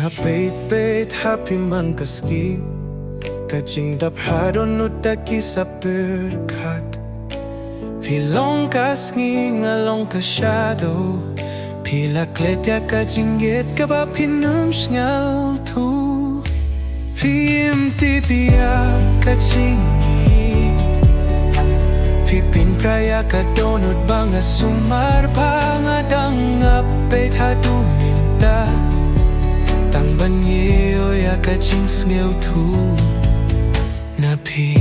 hapait-pait happy man kaski kajing daphadon utaki sa perkat Pilong kasngi ngalong kasyado Pilakletya kajinggit kaba pinums ngal tu Pim tipia kajinggit Pipin praya kadonod banga sumar pangadang apet haduminta Tang banyo ya kajing sngew tu Napi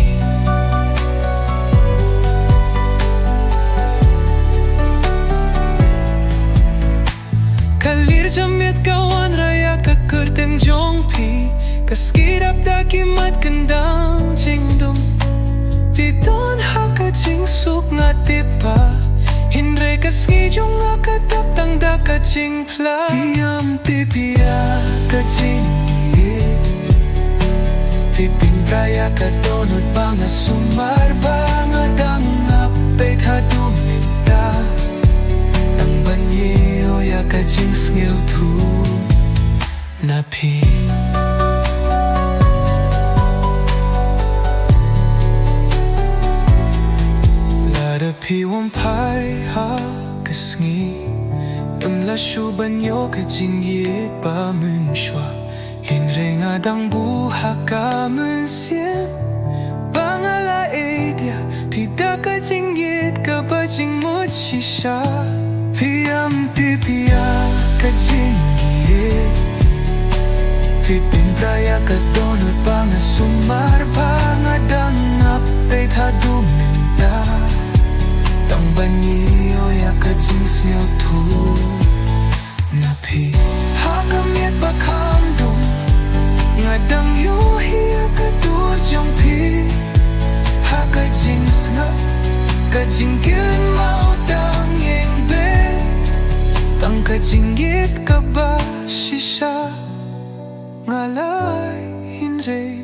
Kalir jamit kawan raya kakerteng jongpi Kaskirap dakimat kendang jingdum Vidon haka jingsuk ngatipa Hindre kaskijong akatap tang da kajing pla Piam tipia kajingit Vipin praya kadonod banga sumar banga dang apet haduminta Tang banyo ya kajing sngew tu Napi Lada piwam pai ha kasngi Imla shubanyo kajinggit pa munshwa Hinre nga dang buha ka munsien Bangala edia Pida kajinggit ka bajing mut shisha Piam tipia kajinggit Pipin praya kadonod banga sumar pangadang apet haduminta Tang banyo ya kajing sngew tu Napi Hakamiat bakamdum Ngadang yuhi ya kadur jongpi Hakajing sngew Kajing gyun mau dang yeng be Tang kajinggit ka ba shisha Ngalay hinre